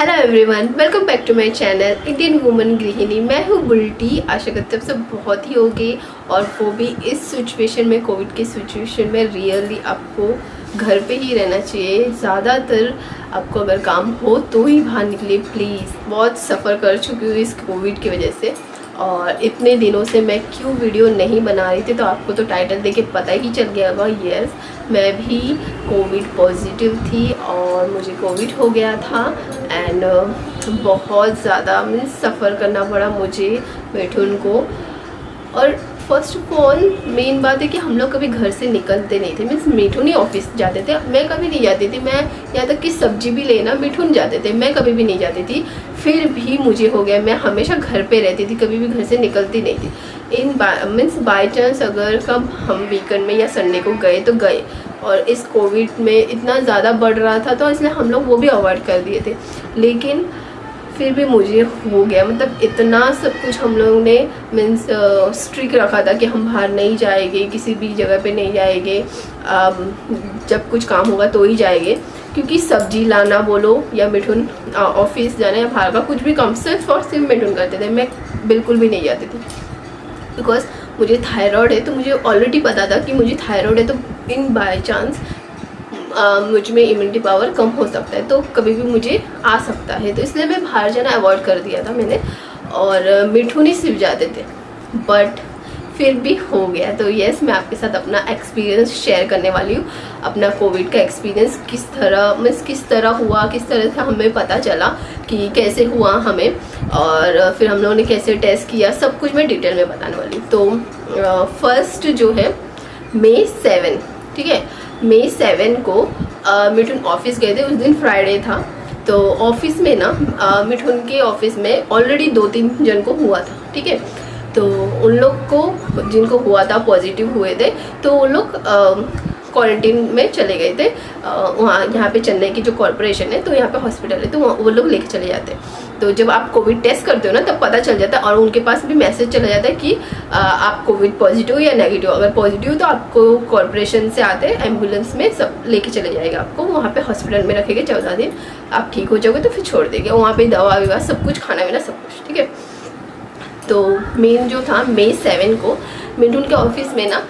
Hello everyone, welcome back to my channel Indian woman गृहिणी। मैं हूँ बुल्टी। आशा करते हैं सब बहुत ही होगी, और वो भी इस सिचुएशन में, कोविड की सिचुएशन में रियली आपको घर पे ही रहना चाहिए। ज़्यादातर आपको अगर काम हो तो ही बाहर निकलिए प्लीज़। बहुत सफ़र कर चुकी हूँ इस कोविड की वजह से, और इतने दिनों से मैं क्यों वीडियो नहीं बना रही थी तो आपको तो टाइटल देख के पता ही चल गया होगा। यस, मैं भी कोविड पॉजिटिव थी और मुझे कोविड हो गया था। एंड बहुत ज़्यादा मीन्स सफ़र करना पड़ा मुझे, मिठुन को। और फर्स्ट ऑफ ऑल मेन बात है कि हम लोग कभी घर से निकलते नहीं थे। मीन्स मिठुन ही ऑफिस जाते थे, मैं कभी नहीं जाती थी। मैं यहाँ तक कि सब्जी भी लेना मिठुन जाते थे, मैं कभी भी नहीं जाती थी। फिर भी मुझे हो गया, मैं हमेशा घर पे रहती थी, कभी भी घर से निकलती नहीं थी। मीन्स बाई चांस अगर कब हम वीकेंड में या संडे को गए तो गए, और इस कोविड में इतना ज़्यादा बढ़ रहा था तो इसलिए हम लोग वो भी अवॉइड कर दिए थे। लेकिन फिर भी मुझे हो गया, मतलब इतना सब कुछ हम लोगों ने मीन्स स्ट्रिक्ट रखा था कि हम बाहर नहीं जाएंगे, किसी भी जगह पे नहीं जाएंगे, जब कुछ काम होगा तो ही जाएंगे। क्योंकि सब्जी लाना बोलो या मिठुन ऑफिस जाना या बाहर का कुछ भी काम सिर्फ और सिर्फ मिठुन करते थे, मैं बिल्कुल भी नहीं जाती थी। बिकॉज मुझे थायराइड है, तो मुझे ऑलरेडी पता था कि मुझे थायराइड है, तो इन बाय चांस मुझ में इम्यूनिटी पावर कम हो सकता है, तो कभी भी मुझे आ सकता है। तो इसलिए मैं बाहर जाना अवॉइड कर दिया था मैंने, और मिठुन ही सिर्फ जाते थे। बट फिर भी हो गया। तो यस, मैं आपके साथ अपना एक्सपीरियंस शेयर करने वाली हूँ। अपना कोविड का एक्सपीरियंस किस तरह हुआ, किस तरह से हमें पता चला कि कैसे हुआ हमें, और फिर हम लोगों ने कैसे टेस्ट किया, सब कुछ मैं डिटेल में बताने वाली हूँ। तो फर्स्ट जो है May 7, ठीक है, May 7 को मिठुन ऑफिस गए थे। उस दिन फ्राइडे था, तो ऑफिस में ना मिठुन के ऑफिस में ऑलरेडी 2-3 जन को हुआ था, ठीक है। तो उन लोग को जिनको हुआ था पॉजिटिव हुए थे, तो वो लोग क्वारंटीन में चले गए थे। वहाँ यहाँ पे चेन्नई की जो कॉरपोरेशन है, तो यहाँ पे हॉस्पिटल है, तो वो लोग लेके चले जाते हैं। तो जब आप कोविड टेस्ट करते हो ना, तब पता चल जाता है, और उनके पास भी मैसेज चला जाता है कि आप कोविड पॉजिटिव या नेगेटिव। अगर पॉजिटिव तो आपको कॉरपोरेशन से आते हैं, एम्बुलेंस में सब लेके चले जाएगा, आपको वहाँ पे हॉस्पिटल में रखेंगे 14 दिन। आप ठीक हो जाओगे तो फिर छोड़ देंगे, वहाँ पे दवा विवा सब कुछ, खाना पीना सब कुछ, ठीक है। तो मेन जो था May 7 को मिठुन के ऑफिस में ना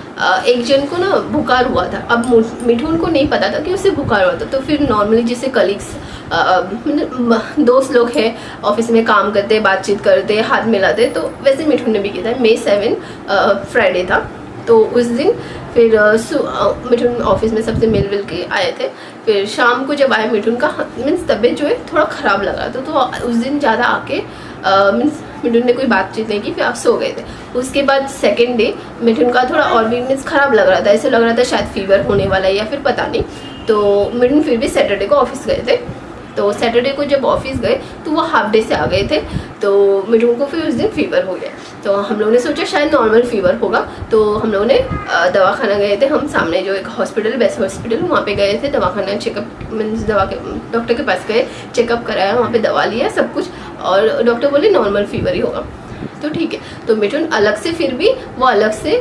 एक जन को ना बुखार हुआ था। अब मिठुन को नहीं पता था कि उसे बुखार हुआ था। तो फिर नॉर्मली जैसे कलीग्स दोस्त लोग हैं, ऑफिस में काम करते, बातचीत करते, हाथ मिलाते, तो वैसे मिठुन ने भी किया था। May 7 फ्राइडे था, तो उस दिन फिर मिठुन ऑफिस में सबसे मिल के आए थे। फिर शाम को जब आए, मिठुन का मीन्स तबीयत जो है थोड़ा ख़राब लगा था, तो उस दिन ज़्यादा आके मीन्स मिठुन ने कोई बातचीत नहीं की, फिर आप सो गए थे। उसके बाद सेकेंड डे मिठुन का थोड़ा और भी मीन्स ख़राब लग रहा था, ऐसे लग रहा था शायद फीवर होने वाला है या फिर पता नहीं। तो मिठुन फिर भी सैटरडे को ऑफिस गए थे। तो सैटरडे को जब ऑफिस गए तो वो हाफ डे से आ गए थे, तो मिठुन को फिर उस दिन फीवर हो गया। तो हम लोगों ने सोचा शायद नॉर्मल फीवर होगा, तो हम लोगों ने दवाखाना गए थे। हम सामने जो एक हॉस्पिटल, बेस्ट हॉस्पिटल, वहाँ पे गए थे। दवाखाना चेकअप मीन्स दवा के डॉक्टर के पास गए, चेकअप कराया, वहाँ पे दवा लिया सब कुछ, और डॉक्टर बोले नॉर्मल फीवर ही होगा। तो ठीक है। तो मिठुन अलग से, फिर भी वो अलग से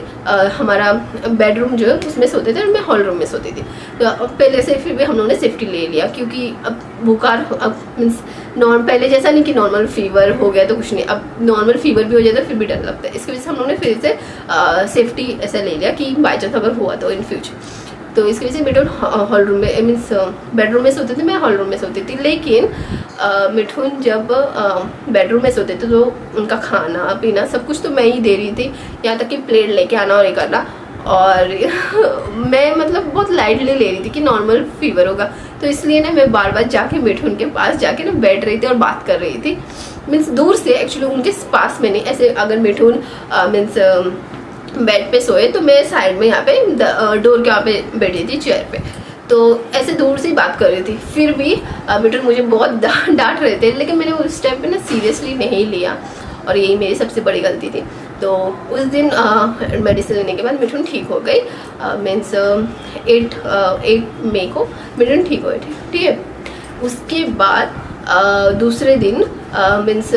हमारा बेडरूम जो है उसमें सोते थे, और मैं हॉल रूम में सोती थी। तो पहले से फिर भी हम लोगों ने सेफ्टी ले लिया, क्योंकि अब बुखार, अब मीन्स पहले जैसा नहीं कि नॉर्मल फीवर हो गया तो कुछ नहीं, अब नॉर्मल फीवर भी हो जाता है फिर भी डर लगता है। इसकी वजह से हम लोगों ने फिर से सेफ्टी ऐसा ले लिया कि बाई चांस अगर हुआ तो इन फ्यूचर। तो इसकी वजह से मिठुन हॉल रूम में मीन्स बेडरूम में सोते थे, मैं हॉल रूम में सोती थी। लेकिन मिठुन जब बेडरूम में सोते थे तो उनका खाना पीना सब कुछ तो मैं ही दे रही थी, यहाँ तक कि प्लेट लेके आना और ये करना। और मैं मतलब बहुत लाइटली ले रही थी कि नॉर्मल फीवर होगा, तो इसलिए ना मैं बार बार जाके मिठुन के पास जाके ना बैठ रही थी और बात कर रही थी। मीन्स दूर से, एक्चुअली उनके पास में नहीं, ऐसे अगर मिठुन मीन्स बेड पे सोए तो मैं साइड में यहाँ पे डोर के वहाँ पे बैठी थी चेयर पे, तो ऐसे दूर से ही बात कर रही थी। फिर भी मिठुन मुझे बहुत डांट रहे थे, लेकिन मैंने उस टाइम पे ना सीरियसली नहीं लिया, और यही मेरी सबसे बड़ी गलती थी। तो उस दिन मेडिसिन लेने के बाद मिठुन ठीक हो गई। मीन्स 8 मई को मिठुन ठीक हुए थे, ठीक है। उसके बाद दूसरे दिन मीन्स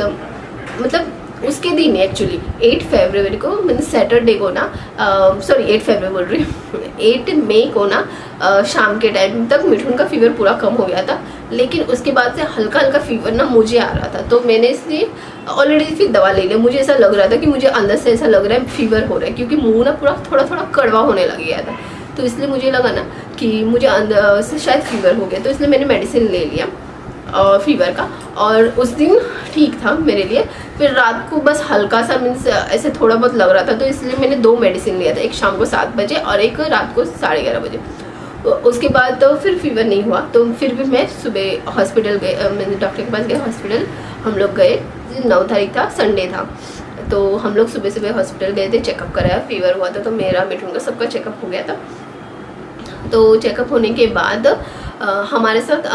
मतलब उसके दिन एक्चुअली 8 फरवरी को, मीन्स सैटरडे को ना, सॉरी 8 फरवरी बोल रही हूँ, 8 मई को ना शाम के टाइम तक मिठुन का फीवर पूरा कम हो गया था। लेकिन उसके बाद से हल्का हल्का फीवर ना मुझे आ रहा था, तो मैंने इसलिए ऑलरेडी फिर दवा ले लिया। मुझे ऐसा लग रहा था कि मुझे अंदर से ऐसा लग रहा है फीवर हो रहा है, क्योंकि मुंह ना पूरा थोड़ा थोड़ा कड़वा होने लग गया था। तो इसलिए मुझे लगा ना कि मुझे अंदर से शायद फीवर हो गया, तो इसलिए मैंने मेडिसिन ले लिया और फीवर का, और उस दिन ठीक था मेरे लिए। फिर रात को बस हल्का सा मीन्स ऐसे थोड़ा बहुत लग रहा था, तो इसलिए मैंने 2 मेडिसिन लिया था, एक शाम को 7 बजे और एक रात को 11:30 बजे। तो उसके बाद तो फिर फीवर नहीं हुआ, तो फिर भी मैं सुबह हॉस्पिटल गए, मैंने डॉक्टर के पास गए हॉस्पिटल। हम लोग गए, 9 तारीख था, संडे था, तो हम लोग सुबह सुबह हॉस्पिटल गए थे, चेकअप कराया। फीवर हुआ था तो मेरा मिठुन का सबका चेकअप हो गया था। तो चेकअप होने के बाद हमारे साथ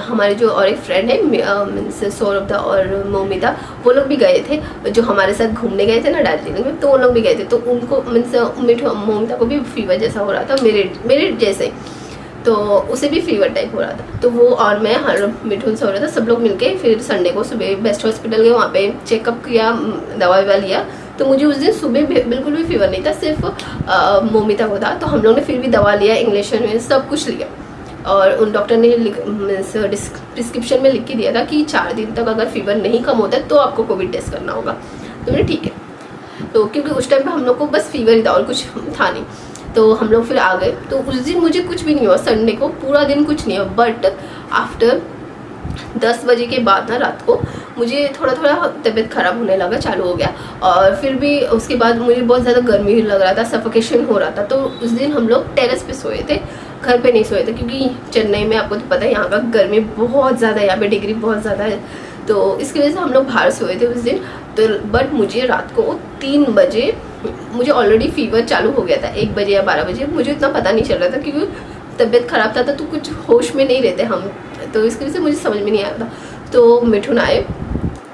हमारे जो और एक फ्रेंड है मीन्स सौरभदा और मोमिता, वो लोग भी गए थे, जो हमारे साथ घूमने गए थे ना दार्जिलिंग में, तो वो लोग भी गए थे। तो उनको मीन्स मोमिता को भी फीवर जैसा हो रहा था, मेरे जैसे, तो उसे भी फीवर टाइप हो रहा था। तो वो और मैं, हर मिठुन सौरभदा सब लोग मिलके फिर संडे को सुबह बेस्ट हॉस्पिटल गए, वहाँ पे चेकअप किया, दवा ववा लिया। तो मुझे उस दिन सुबह बिल्कुल भी फीवर नहीं था, सिर्फ मोमिता को था। तो हम लोग ने फिर भी दवा लिया, इंग्लिश में सब कुछ लिया, और उन डॉक्टर ने प्रिस्क्रिप्शन में लिख के दिया था कि 4 दिन तक अगर फीवर नहीं कम होता है तो आपको कोविड टेस्ट करना होगा। तो मैंने ठीक है, तो क्योंकि उस टाइम पे हम लोग को बस फीवर ही था और कुछ था नहीं। तो हम लोग फिर आ गए। तो उस दिन मुझे कुछ भी नहीं हुआ, संडे को पूरा दिन कुछ नहीं हुआ, बट आफ्टर 10 बजे के बाद ना रात को मुझे थोड़ा थोड़ा तबीयत ख़राब होने लगा, चालू हो गया। और फिर भी उसके बाद मुझे बहुत ज़्यादा गर्मी लग रहा था, सफोकेशन हो रहा था। तो उस दिन हम लोग टेरेस पे सोए थे, घर पे नहीं सोए थे, क्योंकि चेन्नई में आपको तो पता है यहाँ का गर्मी बहुत ज़्यादा है, यहाँ पे डिग्री बहुत ज़्यादा है। तो इसकी वजह से हम लोग बाहर सोए थे उस दिन। तो बट मुझे रात को 3 बजे मुझे ऑलरेडी फीवर चालू हो गया था, 1 बजे या 12 बजे, मुझे इतना पता नहीं चल रहा था क्योंकि तबीयत ख़राब था, तो कुछ होश में नहीं रहते हम, तो इसकी वजह से मुझे समझ में नहीं आया था। तो मिठुन आए,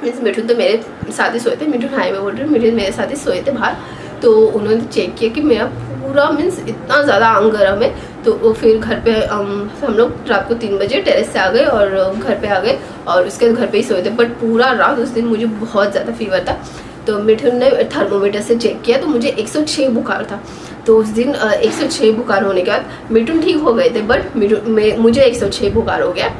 मीन्स मिठुन तो मेरे साथ ही सोए थे, मिठुन आए मैं बोल रही हूँ, मिठुन मेरे साथ ही सोए थे बाहर। तो उन्होंने चेक किया कि मेरा पूरा मीन्स इतना ज़्यादा आंग गर्म है। तो फिर घर पे हम लोग रात को 3 बजे टेरेस से आ गए और घर पे आ गए, और उसके बाद घर पे ही सोए थे। बट पूरा रात उस दिन मुझे बहुत ज़्यादा फीवर था। तो मिठुन ने थर्मोमीटर से चेक किया तो मुझे 106 बुखार था। तो उस दिन 106 बुखार होने के बाद मिठुन ठीक हो गए थे, बट मुझे 106 बुखार हो गया।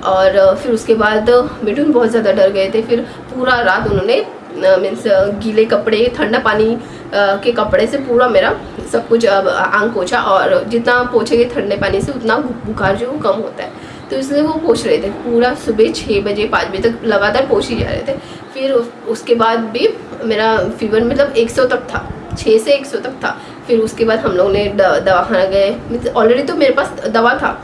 और फिर उसके बाद मिठुन बहुत ज़्यादा डर गए थे। फिर पूरा रात उन्होंने मीन्स गीले कपड़े, ठंडा पानी के कपड़े से पूरा मेरा सब कुछ आंग पोछा, और जितना पोछेंगे ठंडे पानी से उतना बुखार जो कम होता है। तो इसलिए वो पोछ रहे थे पूरा, सुबह 6 बजे 5 बजे तक लगातार पोछ ही जा रहे थे। फिर उसके बाद भी मेरा फीवर मतलब 100 तक था, 6 से 100 तक था। फिर उसके बाद हम लोग ने दवाखाना गए, मीन्स ऑलरेडी तो मेरे पास दवा था,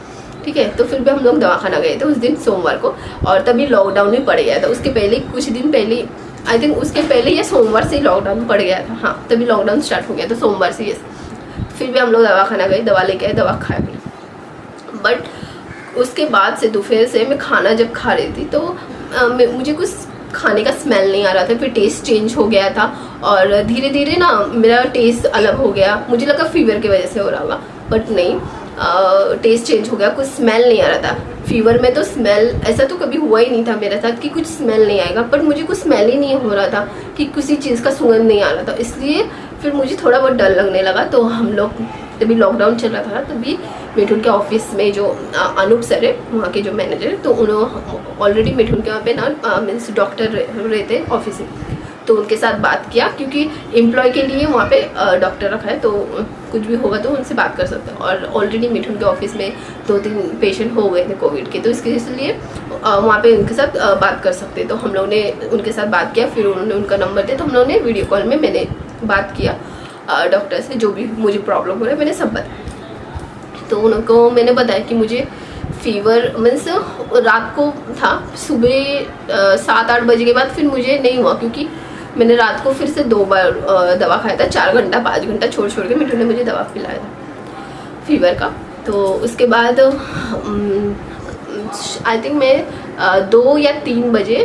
ठीक है। तो फिर भी हम लोग दवाखाना गए थे उस दिन सोमवार को, और तभी लॉकडाउन भी पड़ गया था। उसके पहले कुछ दिन पहले, आई थिंक उसके पहले या सोमवार से लॉकडाउन पड़ गया था, हाँ तभी लॉकडाउन स्टार्ट हो गया था सोमवार से, यस। फिर भी हम लोग दवाखाना गए, दवा लेके आए, दवा खाया भी। बट उसके बाद से दोपहर से मैं खाना जब खा रही थी तो मुझे कुछ खाने का स्मेल नहीं आ रहा था। फिर टेस्ट चेंज हो गया था, और धीरे धीरे ना मेरा टेस्ट अलग हो गया। मुझे लगा फीवर की वजह से हो रहा होगा, बट नहीं, टेस्ट चेंज हो गया, कुछ स्मेल नहीं आ रहा था। फीवर में तो स्मेल ऐसा तो कभी हुआ ही नहीं था मेरे साथ कि कुछ स्मेल नहीं आएगा, बट मुझे कुछ स्मेल ही नहीं हो रहा था कि किसी चीज़ का सुगंध नहीं आ रहा था। इसलिए फिर मुझे थोड़ा बहुत डर लगने लगा। तो हम लोग तभी लॉकडाउन चल रहा था, तभी मिठुन के ऑफिस में जो अनूप सर है, वहाँ के जो मैनेजर है, तो उन्होंने ऑलरेडी मिठुन के वहाँ पे ना मीन्स डॉक्टर रहते ऑफिस में, तो उनके साथ बात किया, क्योंकि एम्प्लॉय के लिए वहाँ पे डॉक्टर रखा है, तो कुछ भी होगा तो उनसे बात कर सकते हैं। और ऑलरेडी मिठुन के ऑफिस में 2-3 पेशेंट हो गए थे कोविड के, तो इसलिए वहाँ पे उनके साथ बात कर सकते। तो हम लोग ने उनके साथ बात किया, फिर उन्होंने उनका नंबर दिया, तो हम लोग ने वीडियो कॉल में मैंने बात किया डॉक्टर से, जो भी मुझे प्रॉब्लम हो रहा है मैंने सब बताया। तो उनको मैंने बताया कि मुझे फीवर मीन्स रात को था, सुबह 7-8 बजे के बाद फिर मुझे नहीं हुआ, क्योंकि मैंने रात को फिर से 2 बार दवा खाया था, 4 घंटा 5 घंटा छोड़ के मिठुन ने मुझे दवा पिलाया था फीवर का। तो उसके बाद आई थिंक मैं 2 या 3 बजे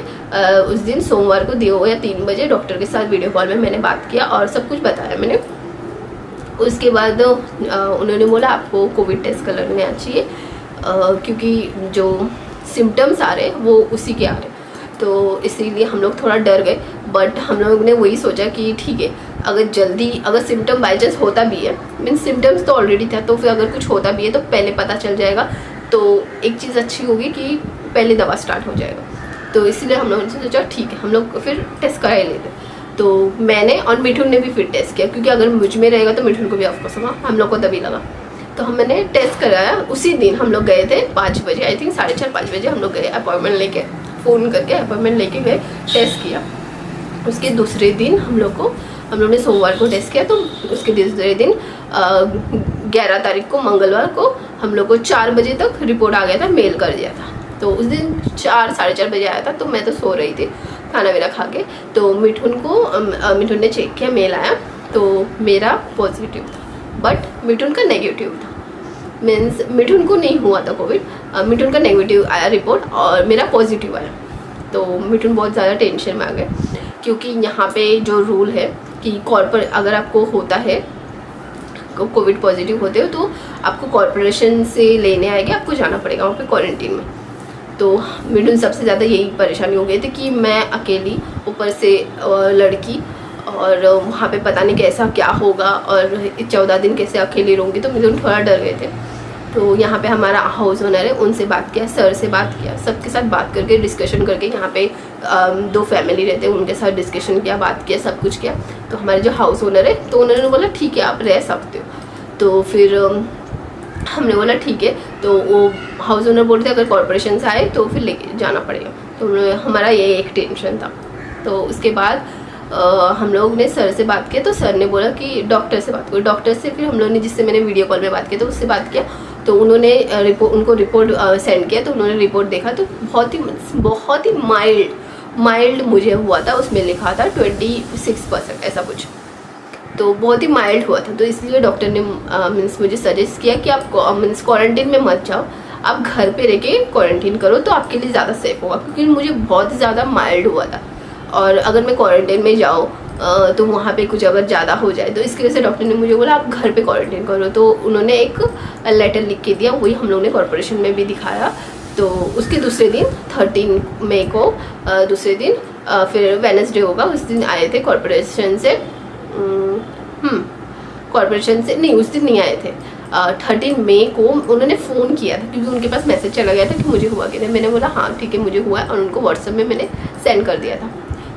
उस दिन सोमवार को 2 या 3 बजे डॉक्टर के साथ वीडियो कॉल में मैंने बात किया और सब कुछ बताया मैंने। उसके बाद उन्होंने बोला आपको कोविड टेस्ट करना चाहिए, क्योंकि जो सिम्टम्स आ रहे वो उसी के आ रहे, तो इसीलिए हम लोग थोड़ा डर गए। बट हम लोग ने वही सोचा कि ठीक है, अगर सिम्टम बाई चांस होता भी है, मीन्स सिम्टम्स तो ऑलरेडी था, तो फिर अगर कुछ होता भी है तो पहले पता चल जाएगा तो एक चीज़ अच्छी होगी कि पहले दवा स्टार्ट हो जाएगा। तो इसलिए हम लोगों ने सोचा ठीक है हम लोग फिर टेस्ट करा ही लेते। तो मैंने और मिठुन ने भी फिर टेस्ट किया, क्योंकि अगर मुझ में रहेगा तो मिठुन को भी ऑफकोर्स होगा, हम लोग को तभी लगा। तो हमने टेस्ट कराया। उसी दिन हम लोग गए थे 5 बजे, आई थिंक 4:30-5 बजे हम लोग गए, अपॉइंटमेंट लेके, फ़ोन करके अपॉइंटमेंट लेके गए, टेस्ट किया। उसके दूसरे दिन हम लोग ने सोमवार को टेस्ट किया। तो उसके दूसरे दिन 11 तारीख को, मंगलवार को, हम लोग को 4 बजे तक रिपोर्ट आ गया था, मेल कर दिया था। तो उस दिन 4-4:30 बजे आया था। तो मैं तो सो रही थी खाना वगैरह खा के। तो मिठुन ने चेक किया, मेल आया तो मेरा पॉजिटिव था, बट मिठुन का नेगेटिव था। मीन्स मिठुन को नहीं हुआ था कोविड, मिठुन का नेगेटिव आया रिपोर्ट और मेरा पॉजिटिव आया। तो मिठुन बहुत ज़्यादा टेंशन में आ गए, क्योंकि यहाँ पे जो रूल है कि कॉर्पोरेट अगर आपको होता है कोविड पॉजिटिव होते हो तो आपको कॉर्पोरेशन से लेने आएंगे, आपको जाना पड़ेगा वहाँ पे क्वारंटीन में। तो मिठुन सबसे ज़्यादा यही परेशानी हो गई थी कि मैं अकेली, ऊपर से लड़की, और वहाँ पे पता नहीं कैसा क्या होगा, और 14 दिन कैसे अकेली रहूँगी। तो मिठुन थोड़ा डर गए थे। तो यहाँ पे हमारा हाउस ओनर है, उनसे बात किया, सर से बात किया, सबके साथ बात करके डिस्कशन करके, यहाँ पे 2 फैमिली रहते हैं, उनके साथ डिस्कशन किया, बात किया, सब कुछ किया। तो हमारे जो हाउस ओनर है, तो उन्होंने बोला ठीक है आप रह सकते हो। तो फिर हमने बोला ठीक है। तो वो हाउस ओनर बोलते अगर कॉर्पोरेशन से आए तो फिर लेके जाना पड़ेगा। तो हमारा ये एक टेंशन था। तो उसके बाद हम लोग ने सर से बात किया। तो सर ने बोला कि डॉक्टर से बात करो। डॉक्टर से फिर हम लोग ने, जिससे मैंने वीडियो कॉल में बात की, तो उससे बात किया। तो उन्होंने उनको रिपोर्ट सेंड किया। तो उन्होंने रिपोर्ट देखा तो बहुत ही माइल्ड मुझे हुआ था। उसमें लिखा था 26% ऐसा कुछ, तो बहुत ही माइल्ड हुआ था। तो इसलिए डॉक्टर ने मीन्स मुझे सजेस्ट किया कि आप मीन्स क्वारंटीन में मत जाओ, आप घर पे रह के क्वारंटीन करो तो आपके लिए ज़्यादा सेफ होगा, क्योंकि मुझे बहुत ज़्यादा माइल्ड हुआ था। और अगर मैं क्वारंटीन में जाऊँ तो वहाँ पे कुछ अगर ज़्यादा हो जाए, तो इसकी वजह से डॉक्टर ने मुझे बोला आप घर पे क्वारंटीन करो। तो उन्होंने एक लेटर लिख के दिया, वही हम लोग ने कॉर्पोरेशन में भी दिखाया। तो उसके दूसरे दिन 13 मई को दूसरे दिन फिर वेडनेसडे होगा, उस दिन आए थे कॉर्पोरेशन से। कॉर्पोरेशन से नहीं, उस दिन नहीं आए थे। 13 मई को उन्होंने फ़ोन किया था, क्योंकि उनके पास मैसेज चला गया था कि मुझे हुआ क्या। मैंने बोला हाँ ठीक है मुझे हुआ है, और उनको व्हाट्सएप में मैंने सेंड कर दिया था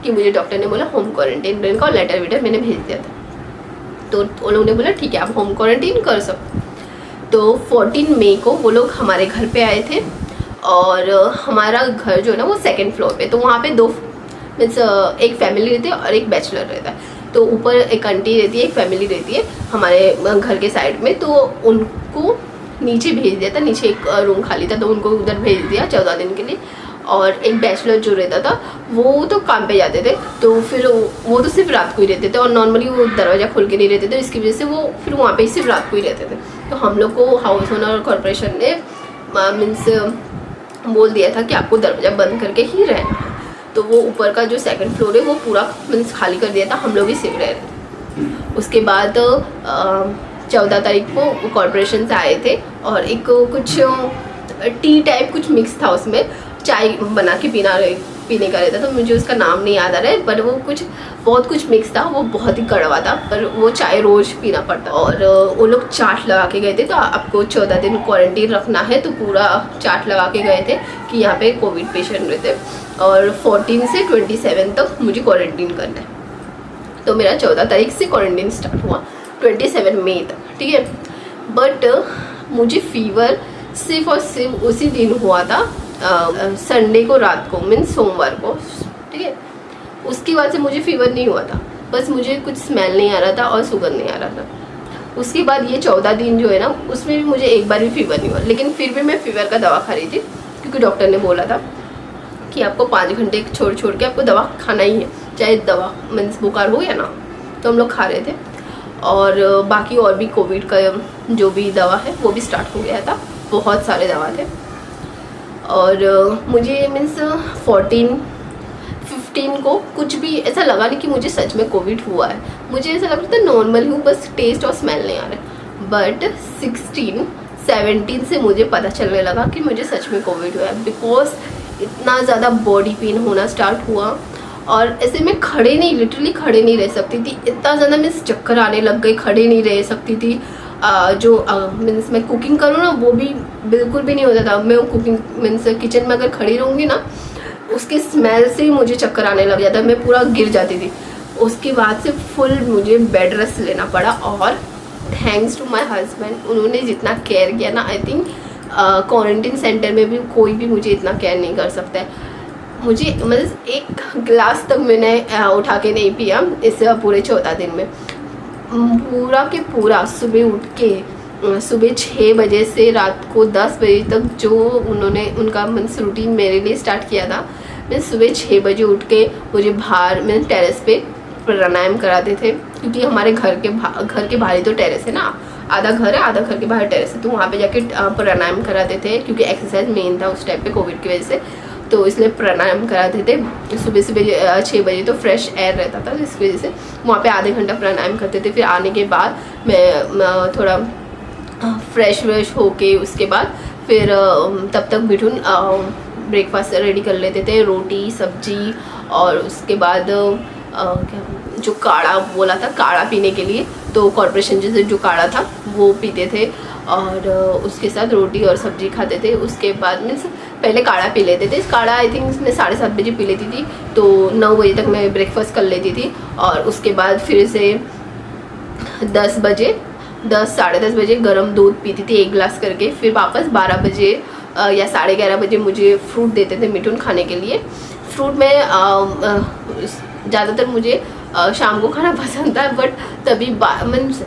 कि मुझे डॉक्टर ने बोला होम क्वारंटीन का, लेटर वेटर मैंने भेज दिया था। तो उन लोगों ने बोला ठीक है आप होम क्वारंटीन कर सकते। तो 14 मई को वो लोग हमारे घर पे आए थे, और हमारा घर जो है ना वो 2nd फ्लोर पे। तो वहाँ पे 2 मीन्स एक फैमिली रहती है और एक बैचलर रहता है। तो ऊपर एक आंटी रहती है, एक फैमिली रहती है हमारे घर के साइड में। तो उनको नीचे भेज दिया था, नीचे एक रूम खाली था तो उनको उधर भेज दिया 14 दिन के लिए। और एक बैचलर जो रहता था वो तो काम पे जाते थे, तो फिर वो तो सिर्फ रात को ही रहते थे, और नॉर्मली वो दरवाज़ा खोल के नहीं रहते थे, इसकी वजह से वो फिर वहाँ पे सिर्फ रात को ही रहते थे। तो हम लोग को हाउस ओनर और कॉर्पोरेशन ने मीन्स बोल दिया था कि आपको दरवाज़ा बंद करके ही रहना है। तो वो ऊपर का जो 2nd फ्लोर है वो पूरा मीन्स खाली कर दिया था, हम लोग ही सेफ रह रहे थे। उसके बाद 14 तारीख को कॉर्पोरेशन से आए थे, और एक कुछ टी टाइप कुछ मिक्स था, उसमें चाय बना के पीने का रहता। तो मुझे उसका नाम नहीं याद आ रहा है, पर वो बहुत कुछ मिक्स था, वो बहुत ही कड़वा था, पर वो चाय रोज़ पीना पड़ता। और वो लोग चार्ट लगा के गए थे, तो आपको 14 दिन क्वारंटीन रखना है, तो पूरा चार्ट लगा के गए थे कि यहाँ पे कोविड पेशेंट रहते। और 14 से 27 तक मुझे क्वारंटीन करना है। तो मेरा 14 तारीख से क्वारंटीन स्टार्ट हुआ 27 मई तक, ठीक है। बट मुझे फीवर सिर्फ और सिर्फ उसी दिन हुआ था, संडे को रात को, मीन्स सोमवार को, ठीक है। उसके बाद से मुझे फीवर नहीं हुआ था, बस मुझे कुछ स्मेल नहीं आ रहा था और सुगंध नहीं आ रहा था। उसके बाद ये 14 दिन जो है ना, उसमें भी मुझे एक बार भी फीवर नहीं हुआ, लेकिन फिर भी मैं फीवर का दवा खा रही थी, क्योंकि डॉक्टर ने बोला था कि आपको 5 घंटे छोड़ के आपको दवा खाना ही है, चाहे दवा मीन्स बुखार हो या ना। तो हम लोग खा रहे थे, और बाकी और भी कोविड का जो भी दवा है वो भी स्टार्ट हो गया था, बहुत सारे दवा थे। और मुझे मीन्स 14-15 को कुछ भी ऐसा लगा नहीं कि मुझे सच में कोविड हुआ है, मुझे ऐसा लग रहा था नॉर्मल हूँ, बस टेस्ट और स्मेल नहीं आ रहा। बट 16-17 से मुझे पता चलने लगा कि मुझे सच में कोविड हुआ है, बिकॉज इतना ज़्यादा बॉडी पेन होना स्टार्ट हुआ, और ऐसे मैं लिटरली खड़े नहीं रह सकती थी, इतना ज़्यादा मैं चक्कर आने लग गई, खड़े नहीं रह सकती थी। जो मीन्स मैं कुकिंग करूँ ना वो भी बिल्कुल भी नहीं होता था। मैं कुकिंग मीन्स किचन में अगर खड़ी रहूँगी ना उसकी स्मेल से ही मुझे चक्कर आने लग जाता, मैं पूरा गिर जाती थी। उसके बाद से फुल मुझे बेड रेस्ट लेना पड़ा और थैंक्स टू माय हस्बैंड, उन्होंने जितना केयर किया ना, आई थिंक क्वारंटीन सेंटर में भी कोई भी मुझे इतना केयर नहीं कर सकता है। मुझे मतलब एक गिलास तक मैंने उठा के नहीं पिया इस पूरे 14 दिन में। पूरा के पूरा सुबह उठ के सुबह 6 बजे से रात को 10 बजे तक जो उन्होंने उनका मीन्स रूटीन मेरे लिए स्टार्ट किया था। मैं सुबह 6 बजे उठ के मुझे बाहर मीन्स टेरेस पे प्राणायाम कराते थे, क्योंकि हमारे घर के बाहर ही तो टेरेस है ना, आधा घर है आधा घर के बाहर टेरेस है, तो वहाँ पे जाके प्राणायाम कराते थे, क्योंकि एक्सरसाइज मेन था उस टाइम पे कोविड की वजह से, तो इसलिए प्राणायाम कराते थे। सुबह 6 बजे तो फ्रेश एयर रहता था, इस वजह से वहाँ पे आधे घंटा प्राणायाम करते थे। फिर आने के बाद मैं थोड़ा फ्रेश व्रेश होके उसके बाद फिर तब तक मिठुन ब्रेकफास्ट रेडी कर लेते थे, रोटी सब्जी, और उसके बाद क्या जो काढ़ा बोला था, काढ़ा पीने के लिए तो कॉर्पोरेशन जैसे जो काढ़ा था वो पीते थे, और उसके साथ रोटी और सब्जी खाते थे। उसके बाद मीन्स पहले काढ़ा पी लेते थे। काढ़ा आई थिंक मैं 7:30 बजे पी लेती थी, तो 9 बजे तक मैं ब्रेकफास्ट कर लेती थी, और उसके बाद फिर से 10 साढ़े 10 बजे गर्म दूध पीती थी 1 गिलास करके। फिर वापस 12 बजे या 11:30 बजे मुझे फ्रूट देते थे मिठुन खाने के लिए। फ्रूट में ज़्यादातर मुझे शाम को खाना पसंद था, बट तभी मीन्स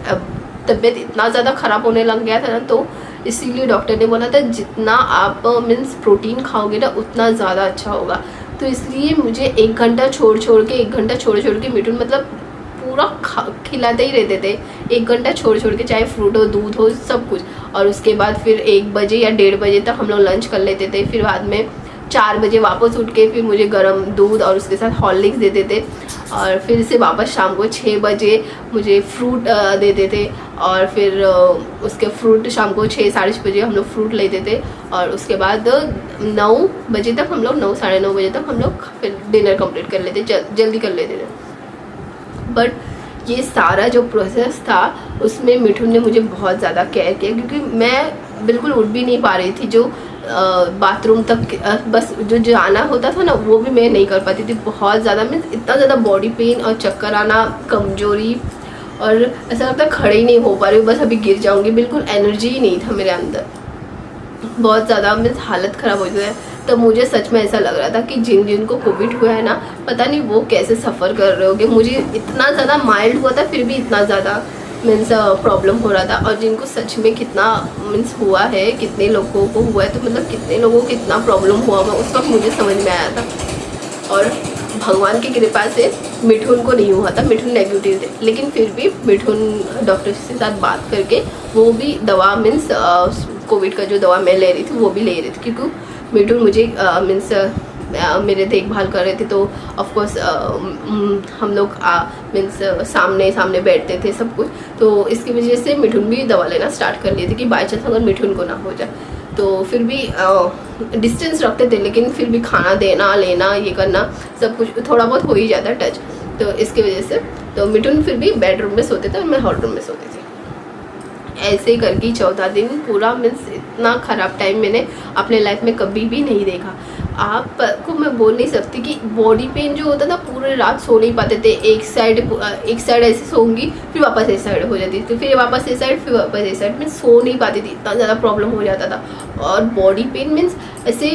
तबीयत इतना ज़्यादा ख़राब होने लग गया था ना, तो इसीलिए डॉक्टर ने बोला था जितना आप मीन्स प्रोटीन खाओगे ना उतना ज़्यादा अच्छा होगा। तो इसलिए मुझे 1 घंटा छोड़ के 1 घंटा छोड़ के मिठुन मतलब पूरा खिलाते ही रहते थे, 1 घंटा छोड़ के, चाहे फ्रूट हो दूध हो सब कुछ। और उसके बाद फिर 1 बजे या 1:30 बजे तक हम लोग लंच कर लेते थे। फिर बाद में 4 बजे वापस उठ के फिर मुझे गर्म दूध और उसके साथ हॉर्लिक्स देते थे, और फिर से वापस शाम को 6 बजे मुझे फ्रूट देते थे, और फिर उसके फ्रूट शाम को 6 साढ़े 6 बजे हम लोग फ्रूट लेते थे, और उसके बाद 9 बजे तक हम लोग 9 साढ़े 9 बजे तक हम लोग फिर डिनर कंप्लीट कर लेते, जल्दी कर लेते थे। बट ये सारा जो प्रोसेस था उसमें मिठुन ने मुझे बहुत ज़्यादा केयर किया, क्योंकि मैं बिल्कुल उठ भी नहीं पा रही थी। जो बाथरूम तक बस जो जाना होता था ना वो भी मैं नहीं कर पाती थी। बहुत ज़्यादा मीन्स इतना ज़्यादा बॉडी पेन और चक्कर आना, कमजोरी, और ऐसा लगता है खड़े ही नहीं हो पा रही हूँ, बस अभी गिर जाऊँगी। बिल्कुल एनर्जी ही नहीं था मेरे अंदर, बहुत ज़्यादा मीन्स हालत ख़राब हो जाए। तब मुझे सच में ऐसा लग रहा था कि जिनको कोविड हुआ है ना, पता नहीं वो कैसे सफ़र कर रहे होंगे। मुझे इतना ज़्यादा माइल्ड हुआ था फिर भी इतना ज़्यादा मीन्स प्रॉब्लम हो रहा था, और जिनको सच में कितना मीन्स हुआ है, कितने लोगों को हुआ है, तो मतलब कितने लोगों को कितना प्रॉब्लम हुआ होगा उस वक्त मुझे समझ में आया था। और भगवान की कृपा से मिठुन को नहीं हुआ था, मिठुन नेगेटिव थे, लेकिन फिर भी मिठुन डॉक्टर के साथ बात करके वो भी दवा मीन्स कोविड का जो दवा मैं ले रही थी वो भी ले रही थी, क्योंकि मिठुन मुझे मीन्स मेरे देखभाल कर रहे थे, तो ऑफकोर्स हम लोग मीन्स सामने बैठते थे सब कुछ, तो इसकी वजह से मिठुन भी दवा लेना स्टार्ट कर लिए थे कि बाई चांस अगर मिठुन को ना हो जाए। तो फिर भी डिस्टेंस रखते थे, लेकिन फिर भी खाना देना लेना ये करना सब कुछ थोड़ा बहुत हो ही जाता है टच, तो इसकी वजह से तो मिठुन फिर भी बेडरूम में सोते थे और मैं हॉल रूम में सोती थी। ऐसे ही करके 14 दिन पूरा मीन्स इतना ख़राब टाइम मैंने अपने लाइफ में कभी भी नहीं देखा। आपको मैं बोल नहीं सकती कि बॉडी पेन जो होता था, पूरे रात सो नहीं पाते थे। एक साइड ऐसे सोऊंगी फिर वापस इस साइड हो जाती थी, फिर वापस इस साइड फिर वापस इस साइड, मैं सो नहीं पाती थी, इतना ज़्यादा प्रॉब्लम हो जाता था। और बॉडी पेन मीन्स ऐसे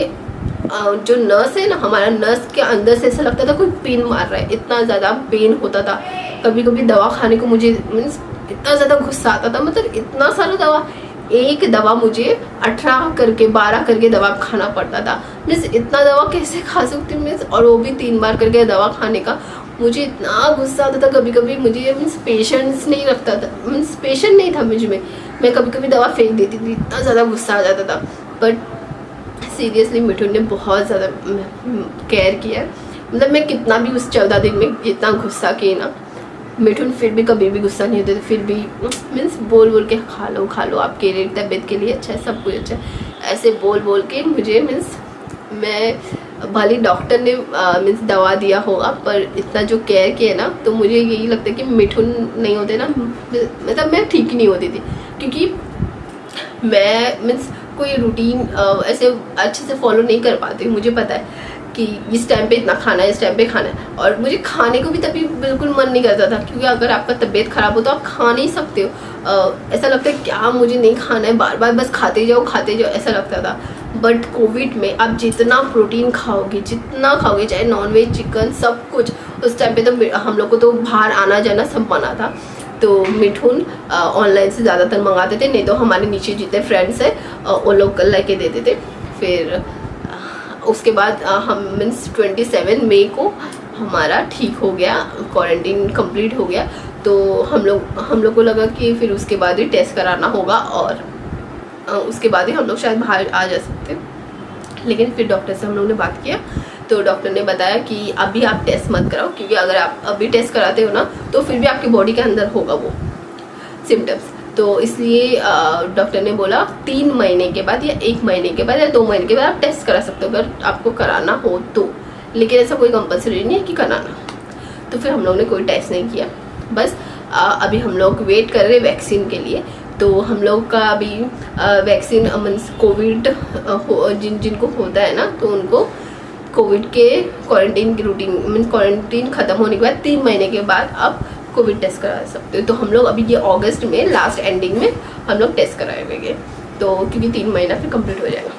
जो नर्स है ना, हमारा नर्स के अंदर से ऐसा लगता था कोई पिन मार रहा है, इतना ज़्यादा पेन होता था। कभी कभी दवा खाने को मुझे मीन्स इतना ज़्यादा गुस्सा आता था, मतलब इतना सारा दवा, एक दवा मुझे 18 करके 12 करके दवा खाना पड़ता था। मीन्स इतना दवा कैसे खा सकती हूँ मीन्स, और वो भी 3 बार करके दवा खाने का मुझे इतना गुस्सा आता था। कभी कभी मुझे मीन्स पेशेंस नहीं रखता था, मीन्स पेशेंट नहीं था मुझ में, मैं कभी कभी दवा फेंक देती थी, इतना ज़्यादा गुस्सा आ जाता था। बट सीरियसली मिठुन ने बहुत ज़्यादा केयर किया, मतलब मैं कितना भी उस 14 दिन में जितना गुस्सा किए ना, मिठुन फिर भी कभी भी गुस्सा नहीं होते थे, फिर भी मीन्स बोल के खा लो आपके लिए तबीयत के लिए अच्छा है, सब कुछ अच्छा है, ऐसे बोल के मुझे मीन्स मैं भले डॉक्टर ने मीन्स दवा दिया होगा, पर इतना जो केयर किया ना, तो मुझे यही लगता है कि मिठुन नहीं होते ना, मतलब मैं ठीक नहीं होती थी। क्योंकि मैं मीन्स कोई रूटीन ऐसे अच्छे से फॉलो नहीं कर पाती हूँ। मुझे पता है कि इस टाइम पे इतना खाना है, इस टाइम पे खाना है, और मुझे खाने को भी तभी बिल्कुल मन नहीं करता था, क्योंकि अगर आपका तबीयत ख़राब हो तो आप खा नहीं सकते हो। ऐसा लगता है क्या मुझे नहीं खाना है, बार बार बस खाते जाओ ऐसा लगता था। बट कोविड में आप जितना प्रोटीन खाओगे, जितना खाओगे, चाहे नॉनवेज, चिकन, सब कुछ, उस टाइम पे तो हम लोग को तो बाहर आना जाना सब मना था, तो मिठून ऑनलाइन से ज़्यादातर मंगाते थे, नहीं तो हमारे नीचे जितने फ्रेंड्स हैं वो लोग लेके देते थे। फिर उसके बाद हम मीन्स 27 मई को हमारा ठीक हो गया, क्वारंटीन कंप्लीट हो गया। तो हम लोग को लगा कि फिर उसके बाद ही टेस्ट कराना होगा, और उसके बाद ही हम लोग शायद बाहर आ जा सकते। लेकिन फिर डॉक्टर से हम लोग ने बात किया, तो डॉक्टर ने बताया कि अभी आप टेस्ट मत कराओ, क्योंकि अगर आप अभी टेस्ट कराते हो ना तो फिर भी आपकी बॉडी के अंदर होगा वो सिम्टम्स। तो इसलिए डॉक्टर ने बोला 3 महीने के बाद या 1 महीने के बाद या 2 महीने के बाद आप टेस्ट करा सकते हो अगर आपको कराना हो तो, लेकिन ऐसा कोई कंपल्सरी नहीं है कि कराना। तो फिर हम लोग ने कोई टेस्ट नहीं किया, बस अभी हम लोग वेट कर रहे वैक्सीन के लिए। तो हम लोग का अभी वैक्सीन मीन्स कोविड जिनको होता है ना, तो उनको कोविड के क्वारंटीन की रूटीन मीन्स क्वारंटीन ख़त्म होने के बाद 3 महीने के बाद आप कोविड टेस्ट करा सकते हो। तो हम लोग अभी ये अगस्त में लास्ट एंडिंग में हम लोग टेस्ट कराएंगे, तो क्योंकि 3 महीना फिर कंप्लीट हो जाएगा।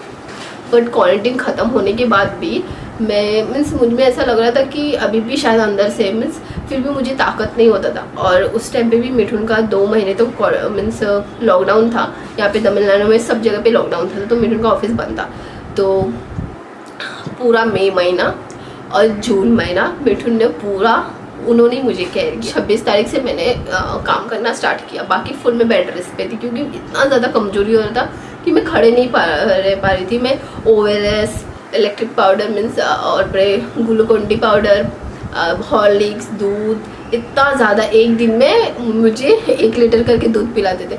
बट क्वारंटीन ख़त्म होने के बाद भी मैं मीन्स मुझ में ऐसा लग रहा था कि अभी भी शायद अंदर से मीन्स फिर भी मुझे ताकत नहीं होता था। और उस टाइम पे भी मिठुन का 2 महीने तो मीन्स लॉकडाउन था, यहाँ पे तमिलनाडु में सब जगह पे लॉकडाउन था, तो मिठुन का ऑफिस बंद था। तो पूरा मई महीना और जून महीना मिठुन ने पूरा, उन्होंने मुझे कह 26 तारीख से मैंने काम करना स्टार्ट किया। बाकी फुल में बेड रेस्ट पे थी, क्योंकि इतना ज़्यादा कमजोरी हो रहा था कि मैं खड़े नहीं रह पा रही थी। मैं ORS, इलेक्ट्रिक पाउडर मीन्स और ग्लूकोन-डी पाउडर, हॉर्लिक्स, दूध, इतना ज़्यादा एक दिन में मुझे 1 लीटर करके दूध पिलाते थे।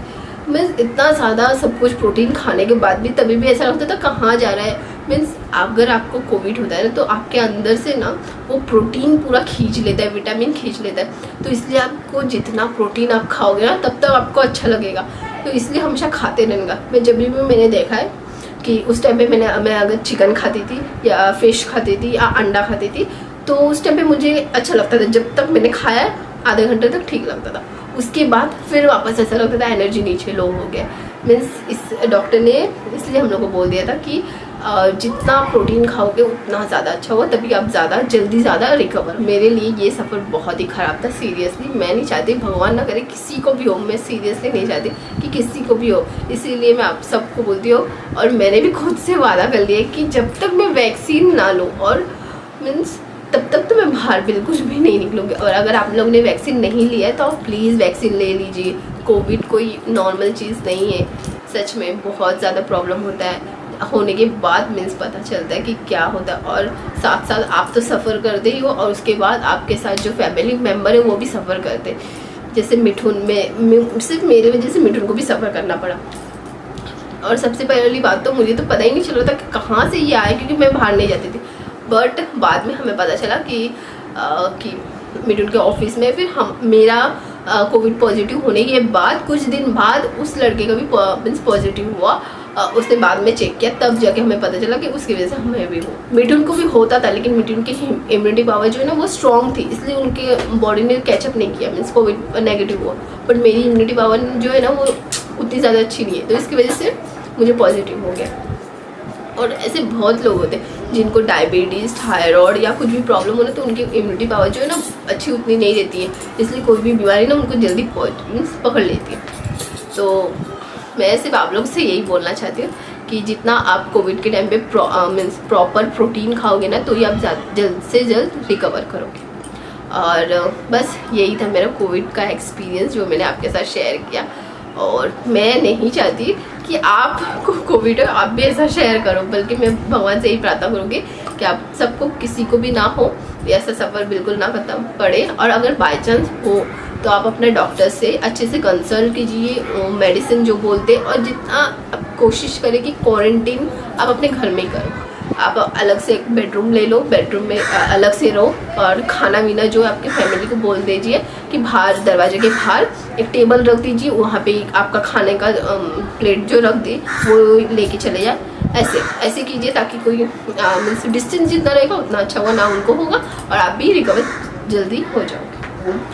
मैं इतना ज़्यादा सब कुछ प्रोटीन खाने के बाद भी तभी भी ऐसा लगता था कहाँ जा रहा है। मीन्स अगर आपको कोविड होता है ना तो आपके अंदर से ना वो प्रोटीन पूरा खींच लेता है, विटामिन खींच लेता है। तो इसलिए आपको जितना प्रोटीन आप खाओगे ना तब तक आपको अच्छा लगेगा, तो इसलिए हमेशा खाते रहना। मैं जब भी मैंने देखा है कि उस टाइम पे मैं अगर चिकन खाती थी या फिश खाती थी या अंडा खाती थी तो उस टाइम पे मुझे अच्छा लगता था। जब तक मैंने खाया आधे घंटे तक ठीक लगता था, उसके बाद फिर वापस ऐसा लगता था एनर्जी नीचे लो हो गया। मीन्स इस डॉक्टर ने इसलिए हम लोग को बोल दिया था कि जितना प्रोटीन खाओगे उतना ज़्यादा अच्छा होगा, तभी आप ज़्यादा रिकवर। मेरे लिए ये सफ़र बहुत ही ख़राब था, सीरियसली। मैं नहीं चाहती, भगवान ना करे किसी को भी हो, मैं सीरियसली नहीं चाहती कि किसी को भी हो। इसीलिए मैं आप सबको बोलती हूँ, और मैंने भी खुद से वादा कर लिया कि जब तक मैं वैक्सीन ना लूँ और मीन्स तब तक तो मैं बाहर बिल्कुल भी नहीं निकलूँगी। और अगर आप लोग ने वैक्सीन नहीं लिया है तो आप प्लीज़ वैक्सीन ले लीजिए। कोविड कोई नॉर्मल चीज़ नहीं है, सच में बहुत ज़्यादा प्रॉब्लम होता है। होने के बाद मीन्स पता चलता है कि क्या होता है, और साथ साथ आप तो सफ़र करते ही हो, और उसके बाद आपके साथ जो फैमिली मेम्बर है वो भी सफ़र करते। जैसे मिठुन में सिर्फ मेरे वजह से मिठुन को भी सफ़र करना पड़ा। और सबसे पहली बात तो मुझे तो पता ही नहीं चल रहा था कि कहाँ से ये आए, क्योंकि मैं बाहर नहीं जाती थी। बट बाद में हमें पता चला कि मिठुन के ऑफिस में फिर मेरा कोविड पॉजिटिव होने के बाद कुछ दिन बाद उस लड़के का भी मीन्स पॉजिटिव हुआ। उसने बाद में चेक किया, तब जाके हमें पता चला कि उसकी वजह से हमें भी हो। मिठुन को भी होता था, लेकिन मिठुन की इम्यूनिटी पावर जो है ना वो स्ट्रॉन्ग थी, इसलिए उनके बॉडी ने कैचअप नहीं किया, मीन्स कोविड नेगेटिव हुआ। बट मेरी इम्यूनिटी पावर जो है ना वो उतनी ज़्यादा अच्छी नहीं है, तो इसकी वजह से मुझे पॉजिटिव हो गया। और ऐसे बहुत लोग होते हैं जिनको डायबिटीज़, थायराइड या कुछ भी प्रॉब्लम हो ना, तो उनकी इम्यूनिटी पावर जो है ना अच्छी उतनी नहीं रहती है, इसलिए कोई भी बीमारी ना उनको जल्दी पकड़ लेती है। तो मैं सिर्फ आप लोग से यही बोलना चाहती हूँ कि जितना आप कोविड के टाइम पे मीन्स प्रॉपर प्रोटीन खाओगे ना तो ही आप जल्द से जल्द रिकवर करोगे। और बस यही था मेरा कोविड का एक्सपीरियंस जो मैंने आपके साथ शेयर किया। और मैं नहीं चाहती कि आपको कोविड हो आप भी ऐसा शेयर करो, बल्कि मैं भगवान से यही प्रार्थना करूँगी कि आप सबको किसी को भी ना हो, ऐसा सफ़र बिल्कुल ना खत्म पड़े। और अगर बाय चांस हो तो आप अपने डॉक्टर से अच्छे से कंसल्ट कीजिए, मेडिसिन जो बोलते हैं, और जितना आप कोशिश करें कि क्वारंटीन आप अपने घर में ही करो। आप अलग से एक बेडरूम ले लो, बेडरूम में अलग से रहो, और खाना वीना जो आपकी फैमिली को बोल दीजिए कि बाहर दरवाजे के बाहर एक टेबल रख दीजिए, वहाँ पे आपका खाने का प्लेट जो रख दे वो लेके चले जाए। ऐसे कीजिए ताकि कोई मीन्स डिस्टेंस जितना रहेगा उतना अच्छा होगा, ना उनको होगा और आप भी रिकवर जल्दी हो जाओगे।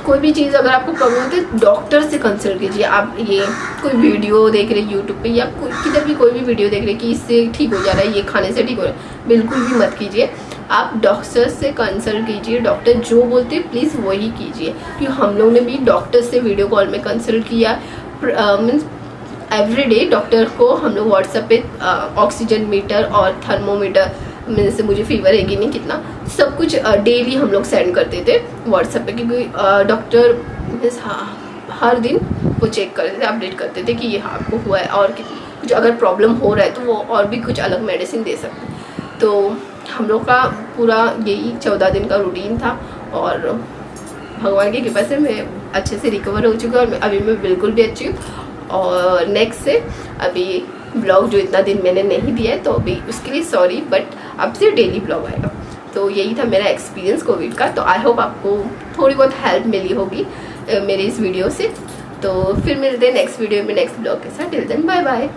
कोई भी चीज़ अगर आपको प्रॉब्लम होती है डॉक्टर से कंसल्ट कीजिए। आप ये कोई वीडियो देख रहे यूट्यूब पे या किधर भी कोई भी वीडियो देख रहे कि इससे ठीक हो जा रहा है, ये खाने से ठीक हो रहा है, बिल्कुल भी मत कीजिए। आप डॉक्टर से कंसल्ट कीजिए, डॉक्टर जो बोलते हैं प्लीज़ वही कीजिए। क्योंकि हम लोग ने भी डॉक्टर से वीडियो कॉल में कंसल्ट किया, मीन्स एवरीडे डॉक्टर को हम लोग व्हाट्सएप पे ऑक्सीजन मीटर और थर्मोमीटर, मीन्स मुझे फीवर है कि नहीं कितना, सब कुछ डेली हम लोग सेंड करते थे व्हाट्सएप पे। क्योंकि डॉक्टर मीन्स हर दिन वो चेक करते थे, अपडेट करते थे कि ये आपको हुआ है और कुछ अगर प्रॉब्लम हो रहा है तो वो और भी कुछ अलग मेडिसिन दे सकते। तो हम लोग का पूरा यही 14 दिन का रूटीन था और भगवान की कृपा से मैं अच्छे से रिकवर हो चुकी हूँ और अभी मैं बिल्कुल भी अच्छी हूँ। और नेक्स्ट से अभी ब्लॉग जो इतना दिन मैंने नहीं दिया है तो अभी उसके लिए सॉरी, बट अब से डेली ब्लॉग आएगा। तो यही था मेरा एक्सपीरियंस कोविड का। तो आई होप आपको थोड़ी बहुत हेल्प मिली होगी मेरे इस वीडियो से। तो फिर मिलते हैं नेक्स्ट वीडियो में नेक्स्ट ब्लॉग के साथ। Till then bye bye.